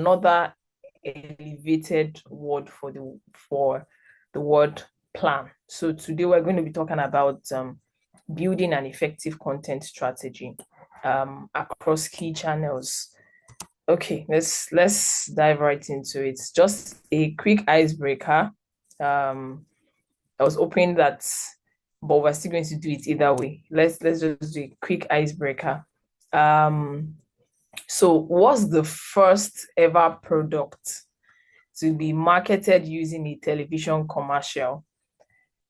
another elevated word for the word plan. So today we're going to be talking about building an effective content strategy across key channels. Okay, let's dive right into it. Just a quick icebreaker. I was hoping that, but we're still going to do it either way. Let's just do a quick icebreaker. Um, so what's the first ever product to be marketed using a television commercial?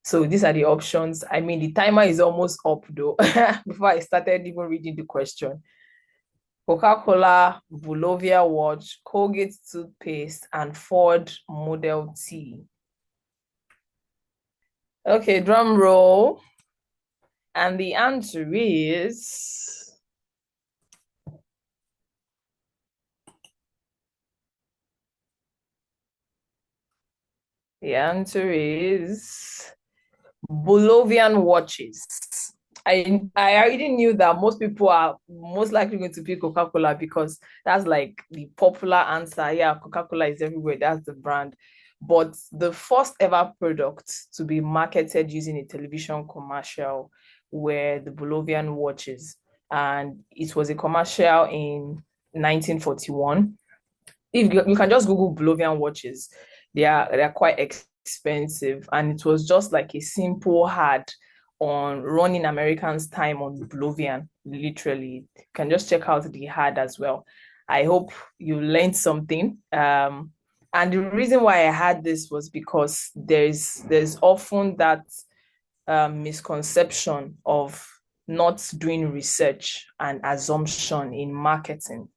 So these are the options. I mean, the timer is almost up though, before I started even reading the question. Coca-Cola, Volovia watch, Colgate toothpaste, and Ford Model T. Okay, drum roll. And the answer is Bolovian watches. I already knew that most people are most likely going to pick Coca-Cola because that's like the popular answer. Yeah, Coca-Cola is everywhere. That's the brand. But the first ever product to be marketed using a television commercial were the Bolovian watches. And it was a commercial in 1941. If you can just Google Bolovian watches, they are quite expensive, and it was just like a simple ad on running Americans' time on Bolovian. Literally, you can just check out the ad as well. I hope you learned something. And the reason why I had this was because there's often that misconception of not doing research and assumption in marketing.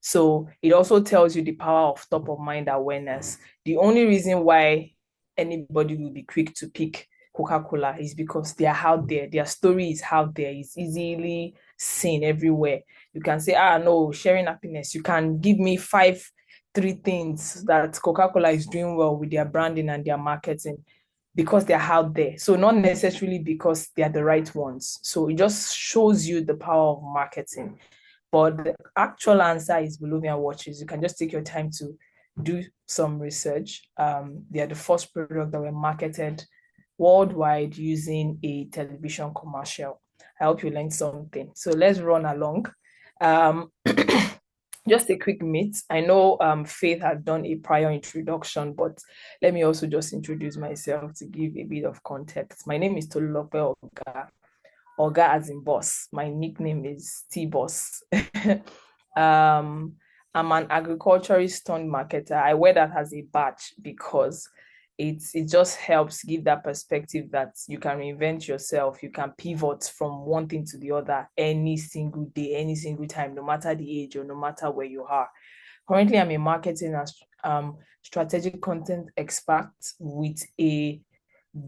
So it also tells you the power of top of mind awareness. The only reason why anybody will be quick to pick Coca-Cola is because they are out there. Their story is out there. It's easily seen everywhere. You can say, no, sharing happiness. You can give me three things that Coca-Cola is doing well with their branding and their marketing because they're out there. So not necessarily because they're the right ones. So it just shows you the power of marketing. But the actual answer is Bolivian watches. You can just take your time to do some research. They are the first product that were marketed worldwide using a television commercial. I hope you learned something. So let's run along. Um, just a quick myth. I know Faith had done a prior introduction, but let me also just introduce myself to give a bit of context. My name is Tolulope Oga. Oga as in boss. My nickname is T Boss. um, I'm an agriculturist turned marketer. I wear that as a badge because it just helps give that perspective that you can reinvent yourself, you can pivot from one thing to the other any single day, any single time, no matter the age or no matter where you are. Currently, I'm a marketing and strategic content expert with a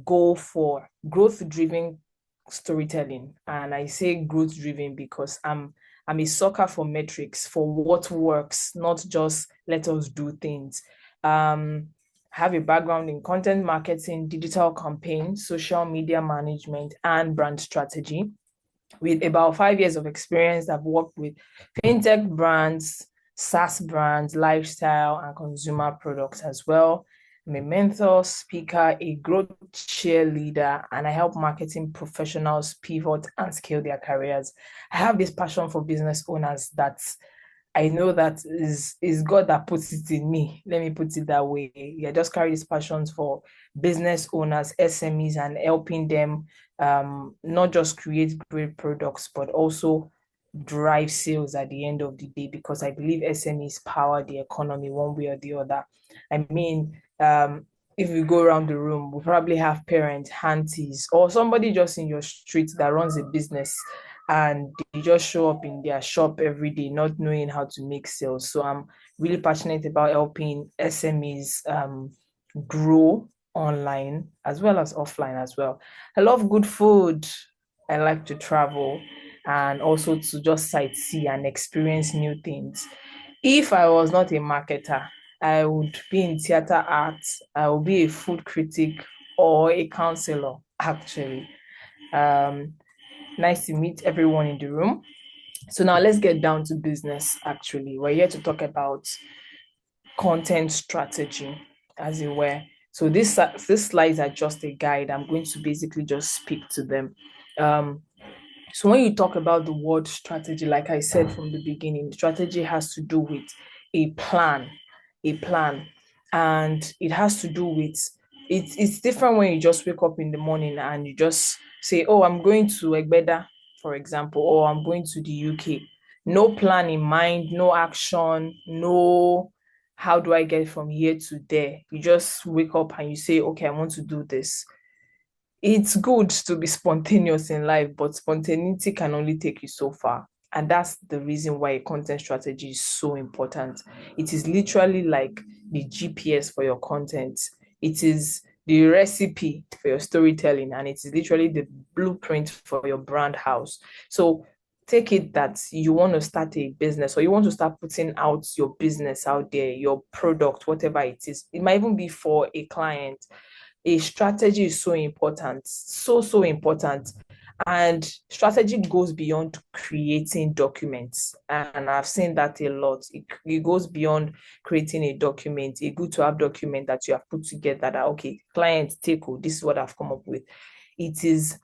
goal for growth-driven storytelling. And I say growth-driven because I'm a sucker for metrics, for what works, not just let us do things. Have a background in content marketing, digital campaigns, social media management, and brand strategy. With about 5 years of experience, I've worked with fintech brands, SaaS brands, lifestyle, and consumer products as well. I'm a mentor, speaker, a growth cheerleader, and I help marketing professionals pivot and scale their careers. I have this passion for business owners that I know that is God that puts it in me. Let me put it that way. Yeah, just carry these passions for business owners, SMEs, and helping them not just create great products, but also drive sales at the end of the day. Because I believe SMEs power the economy one way or the other. I mean, if we go around the room, we probably have parents, aunties, or somebody just in your street that runs a business and they just show up in their shop every day not knowing how to make sales. So I'm really passionate about helping SMEs grow online as well as offline as well. I love good food. I like to travel and also to just sightsee and experience new things. If I was not a marketer, I would be in theater arts, I would be a food critic or a counselor, actually. Um, Nice to meet everyone in the room. So now let's get down to business, actually. We're here to talk about content strategy, as it were. So this slides are just a guide. I'm going to basically just speak to them. So when you talk about the word strategy, like I said from the beginning, strategy has to do with a plan, and it has to do with it's different when you just wake up in the morning and you just say, oh, I'm going to Egbeda, for example, or I'm going to the UK. No plan in mind, no action, no how do I get from here to there. You just wake up and you say, okay, I want to do this. It's good to be spontaneous in life, but spontaneity can only take you so far. And that's the reason why a content strategy is so important. It is literally like the GPS for your content. It is the recipe for your storytelling, and it is literally the blueprint for your brand house. So take it that you want to start a business, or you want to start putting out your business out there, your product, whatever it is. It might even be for a client. A strategy is so important, so important. And strategy goes beyond creating documents. And I've seen that a lot. It goes beyond creating a document, a good to have document that you have put together that, okay, client, take, oh, this is what I've come up with. It is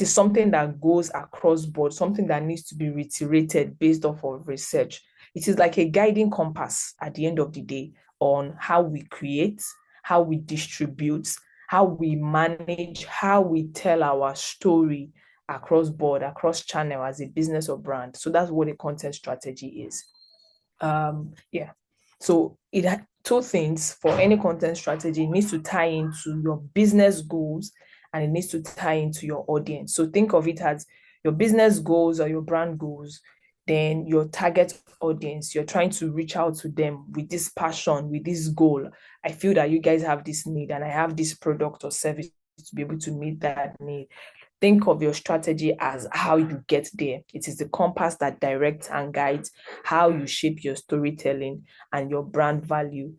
something that goes across board, something that needs to be reiterated based off of research. It is like a guiding compass at the end of the day on how we create, how we distribute, how we manage, how we tell our story across board, across channel as a business or brand. So that's what a content strategy is. Yeah. So it had two things for any content strategy. It needs to tie into your business goals and it needs to tie into your audience. So think of it as your business goals or your brand goals, then your target audience. You're trying to reach out to them with this passion, with this goal. I feel that you guys have this need and I have this product or service to be able to meet that need. Think of your strategy as how you get there. It is the compass that directs and guides how you shape your storytelling and your brand value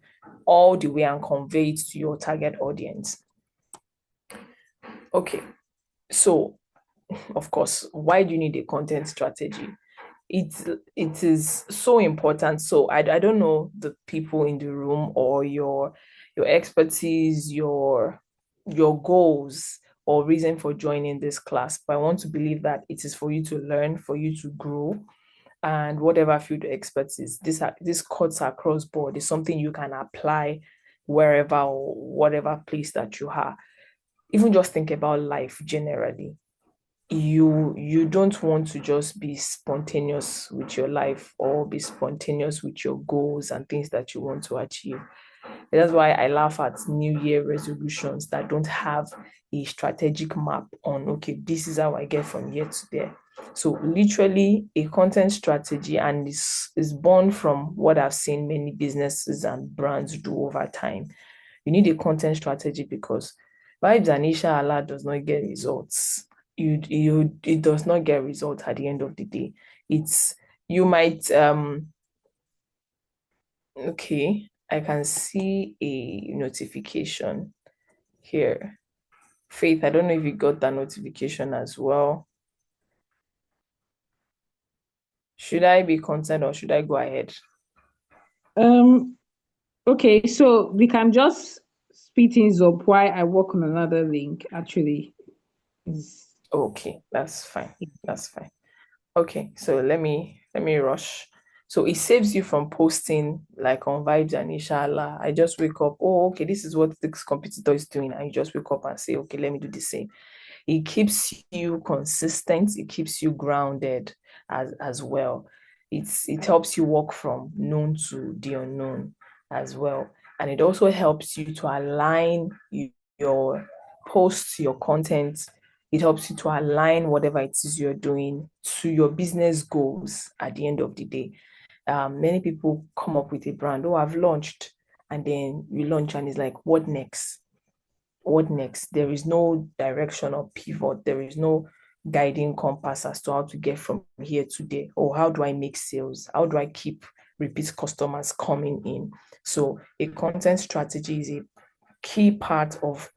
all the way and convey it to your target audience. Okay, so of course, why do you need a content strategy? It is so important. So I don't know the people in the room or your expertise, your goals or reason for joining this class, but I want to believe that it is for you to learn, for you to grow, and whatever field expertise. This cuts across board. Is something you can apply wherever or whatever place that you are. Even just think about life generally. You don't want to just be spontaneous with your life or be spontaneous with your goals and things that you want to achieve. That's why I laugh at New Year resolutions that don't have a strategic map on, okay, this is how I get from here to there. So literally a content strategy, and is born from what I've seen many businesses and brands do over time. You need a content strategy because vibes and inshallah does not get results. It does not get results at the end of the day. It's you might okay, I can see a notification here. Faith, I don't know if you got that notification as well. Should I be concerned or should I go ahead? Okay, so we can just speed things up while I work on another link, actually. Okay, that's fine. That's fine. Okay, so let me rush. So it saves you from posting like on Vibes and Inshallah. I just wake up, oh, okay, this is what this competitor is doing. And you just wake up and say, okay, let me do the same. It keeps you consistent, it keeps you grounded as well. It helps you walk from known to the unknown as well. And it also helps you to align your posts, your content. It helps you to align whatever it is you're doing to your business goals at the end of the day. Many people come up with a brand, oh, I've launched, and then you launch and it's like, what next? What next? There is no direction or pivot. There is no guiding compass as to how to get from here to there. Or how do I make sales? How do I keep repeat customers coming in? So a content strategy is a key part of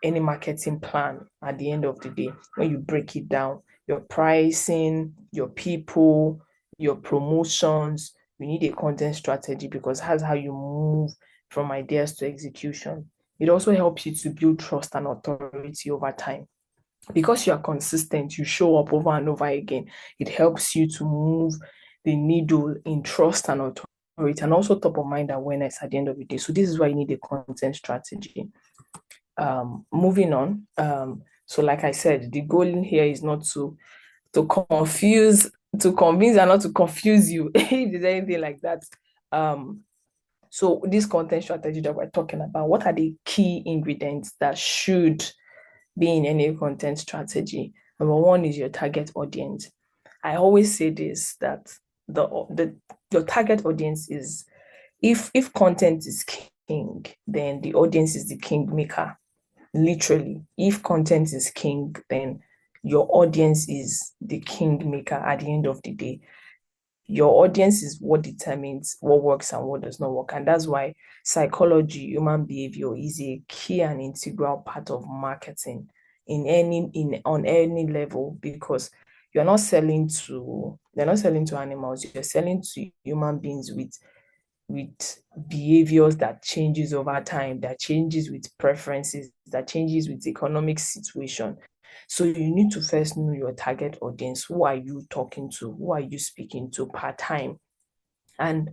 any marketing plan at the end of the day. When you break it down, your pricing, your people, your promotions, You need a content strategy because that's how you move from ideas to execution. It also helps you to build trust and authority over time. Because you are consistent, you show up over and over again. It helps you to move the needle in trust and authority, and also top of mind awareness at the end of the day. So this is why you need a content strategy. Moving on. So like I said, the goal in here is not to confuse, to convince and not to confuse you if there's anything like that. So this content strategy that we're talking about, what are the key ingredients that should be in any content strategy? Number one is your target audience. I always say this, that your target audience is, if content is king, then the audience is the king maker. Literally, if content is king, then your audience is the king maker at the end of the day. Your audience is what determines what works and what does not work. And that's why psychology, human behavior is a key and integral part of marketing on any level, because you're not selling to animals, you're selling to human beings with behaviors that changes over time, that changes with preferences, that changes with economic situation. So you need to first know your target audience. Who are you talking to? Who are you speaking to part time? And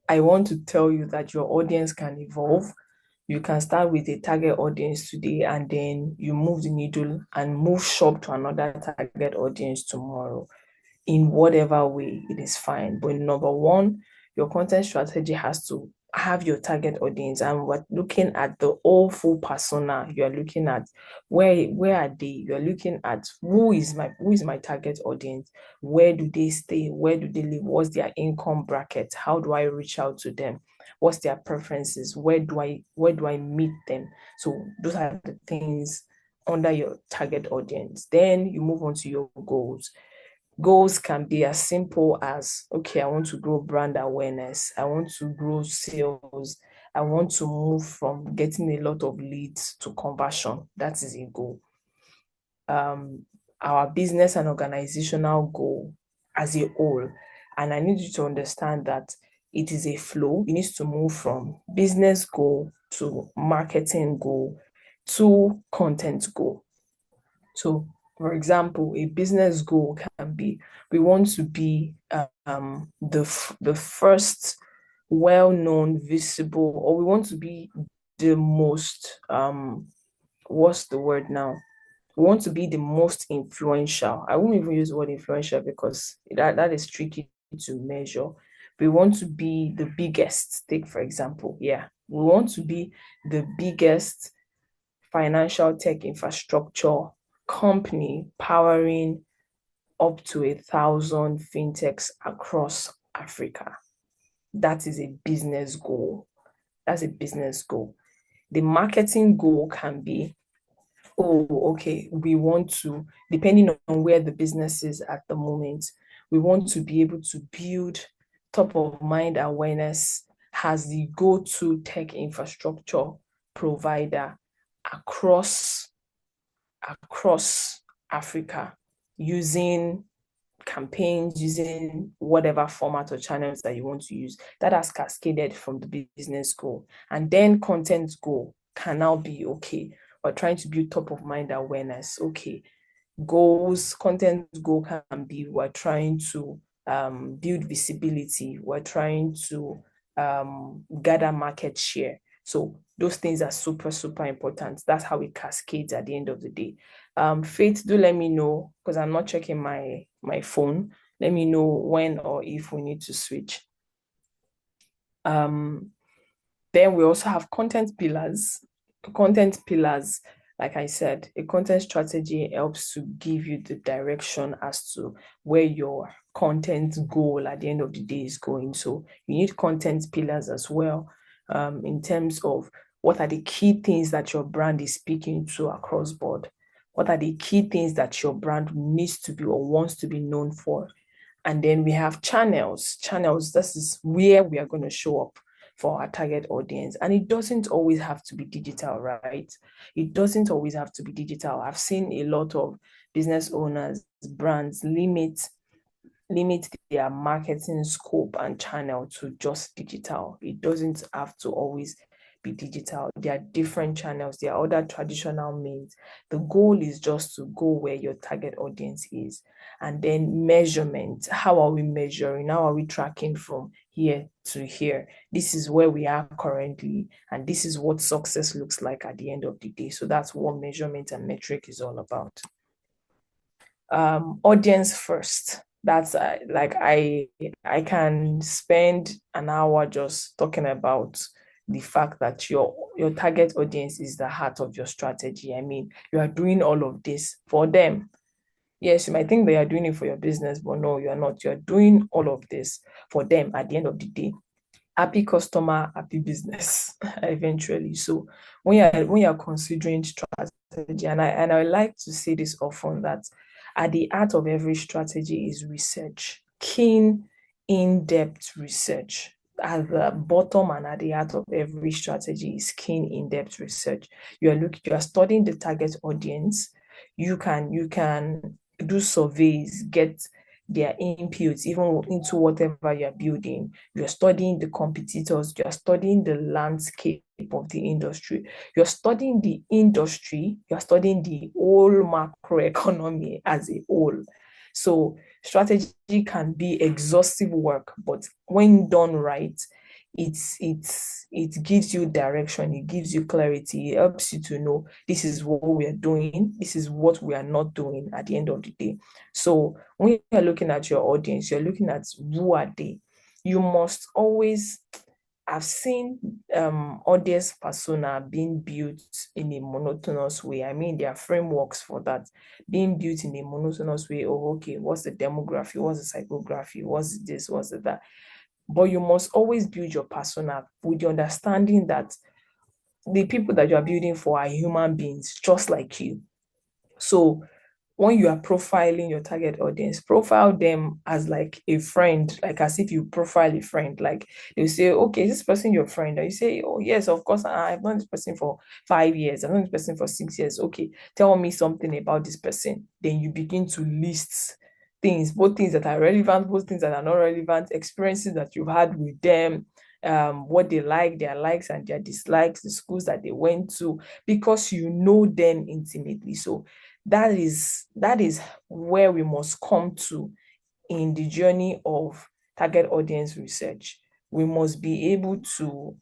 I want to tell you that your audience can evolve. You can start with a target audience today, and then you move the needle and move shop to another target audience tomorrow. In whatever way, it is fine. But number one, your content strategy has to have your target audience, and we're looking at the whole full persona. You're looking at where are they? You're looking at who is my target audience, where do they stay, where do they live, what's their income bracket, how do I reach out to them, what's their preferences, where do I meet them? So those are the things under your target audience. Then you move on to your goals. Goals can be as simple as, okay, I want to grow brand awareness, I want to grow sales, I want to move from getting a lot of leads to conversion. That is a goal. Our business and organizational goal as a whole, and I need you to understand that it is a flow. It needs to move from business goal to marketing goal to content goal. So, for example, a business goal can be, we want to be the first well-known, visible, or we want to be the most what's the word now? We want to be the most influential. I won't even use the word influential because that is tricky to measure. We want to be the biggest. Take, for example, we want to be the biggest financial tech infrastructure company powering up to 1,000 fintechs across Africa. That is a business goal. That's a business goal. The marketing goal can be, oh, okay, we want to, depending on where the business is at the moment, we want to be able to build top of mind awareness as the go-to tech infrastructure provider across Africa, using campaigns, using whatever format or channels that you want to use. That has cascaded from the business goal. And then content goal can now be, okay, we're trying to build top of mind awareness. Okay, goals, content goal can be, we're trying to build visibility, we're trying to gather market share. So those things are super, super important. That's how it cascades at the end of the day. Faith, do let me know, because I'm not checking my phone. Let me know when or if we need to switch. Then we also have content pillars. Content pillars, like I said, a content strategy helps to give you the direction as to where your content goal at the end of the day is going. So you need content pillars as well, in terms of what are the key things that your brand is speaking to across board. What are the key things that your brand needs to be or wants to be known for? And then we have channels. Channels, this is where we are going to show up for our target audience. And it doesn't always have to be digital, right? It doesn't always have to be digital. I've seen a lot of business owners, brands limit limit their marketing scope and channel to just digital. It doesn't have to always be digital. There are different channels, there are other traditional means. The goal is just to go where your target audience is. And then measurement. How are we measuring? How are we tracking from here to here? This is where we are currently, and this is what success looks like at the end of the day. So that's what measurement and metric is all about. Audience first. That's like I can spend an hour just talking about the fact that your target audience is the heart of your strategy. I mean, you are doing all of this for them. Yes, you might think they are doing it for your business, but no, you are not. You are doing all of this for them at the end of the day. Happy customer, happy business eventually. So when you're considering strategy, and I like to say this often, that at the heart of every strategy is research, keen, in-depth research. At the bottom and at the heart of every strategy is keen, in-depth research. You are studying the target audience. You can do surveys, get their inputs even into whatever you're building. You're studying the competitors, you're studying the landscape of the industry, you're studying the industry, you're studying the whole macroeconomy as a whole. So strategy can be exhaustive work, but when done right, it gives you direction, it gives you clarity, it helps you to know this is what we are doing, this is what we are not doing at the end of the day. So when you're looking at your audience, you're looking at who are they. You must always, I've seen audience persona being built in a monotonous way. I mean, there are frameworks for that being built in a monotonous way. Oh, okay, what's the demography? What's the psychography? What's this? What's that? But you must always build your persona with the understanding that the people that you are building for are human beings just like you. So when you are profiling your target audience, profile them as like a friend, like as if you profile a friend. Like you say, okay, is this person your friend? And you say, oh yes, of course, I've known this person for 5 years, I've known this person for 6 years. Okay, tell me something about this person. Then you begin to list things, both things that are relevant, both things that are not relevant, experiences that you've had with them, what they like, their likes and their dislikes, the schools that they went to, because you know them intimately. So that is where we must come to in the journey of target audience research. We must be able to